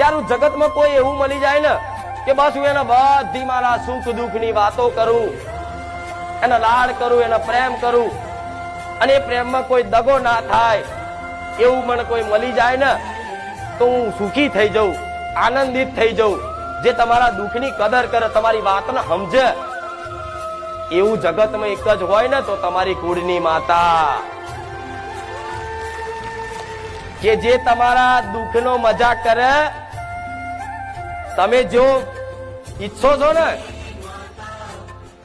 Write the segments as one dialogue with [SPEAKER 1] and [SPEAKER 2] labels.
[SPEAKER 1] ત્યારું જગતમાં કોઈ એવું મળી જાય ને કે બસ હું એને બધી મારા સુખ દુઃખ ની વાતો કરું, એનો લાડ કરું, એનો પ્રેમ કરું, અને એ પ્રેમમાં કોઈ દગો ના થાય એવું મને કોઈ મળી જાય ને તો હું સુખી થઈ જાઉં, આનંદિત થઈ જાઉં. જે તમારા દુઃખની કદર કરે, તમારી વાતને સમજે, એવું જગતમાં એક જ હોય ને તો તમારી કુળની માતા, કે જે તમારા દુઃખનો મજાક કરે. તમે જો ઈચ્છો છો ને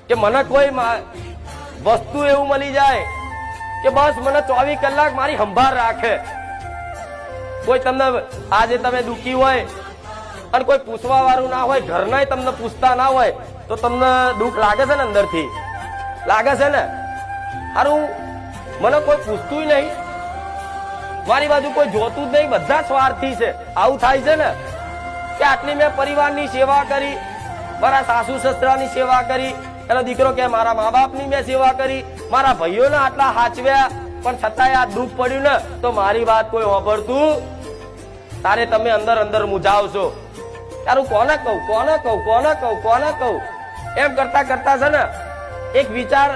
[SPEAKER 1] કે મને કોઈ વસ્તુ એવું મળી જાય કે બસ મને 24 કલાક મારી સંભાળ રાખે, કોઈ તમને આજે તમે દુઃખી હોય અને કોઈ પૂછવા વાળું ના હોય, ઘરના તમને પૂછતા ના હોય, તો તમને દુઃખ લાગે છે ને, અંદરથી લાગે છે ને. હારું, મને કોઈ પૂછતું નહીં, મારી બાજુ કોઈ જોતું જ નહીં, બધા સ્વાર્થી છે. આવું થાય છે ને કે આટલી મેં પરિવારની સેવા કરી, મારા સાસુ સસરાની સેવા કરી, એનો દીકરો કે મારા મા બાપની મેં સેવા કરી, મારા ભાઈઓને આટલા હાચવ્યા, પણ છતાંય આ દુઃખ પડ્યું ને તો મારી વાત કોઈ સાંભળતું. તારે તમે અંદર અંદર મૂંઝાવશો. તારું કોને કહું, કોને કહું, કોને કહું, કોને કહું, એમ કરતા કરતા છે ને એક વિચાર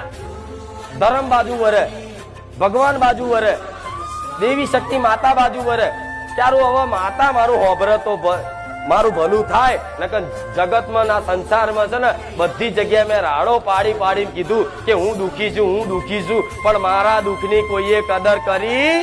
[SPEAKER 1] ધર્મ બાજુ વરે, ભગવાન બાજુ વરે, દેવી શક્તિ માતા બાજુ વરે. તારું હવે માતા મારું હોભરે તો મારું ભલું થાય. નકર જગતમાં ના સંસારમાં છે ને બધી જગ્યાએ મેં રાડો પાડી પાડીને કીધું કે હું દુઃખી છું, હું દુઃખી છું, પણ મારા દુઃખની કોઈએ કદર કરી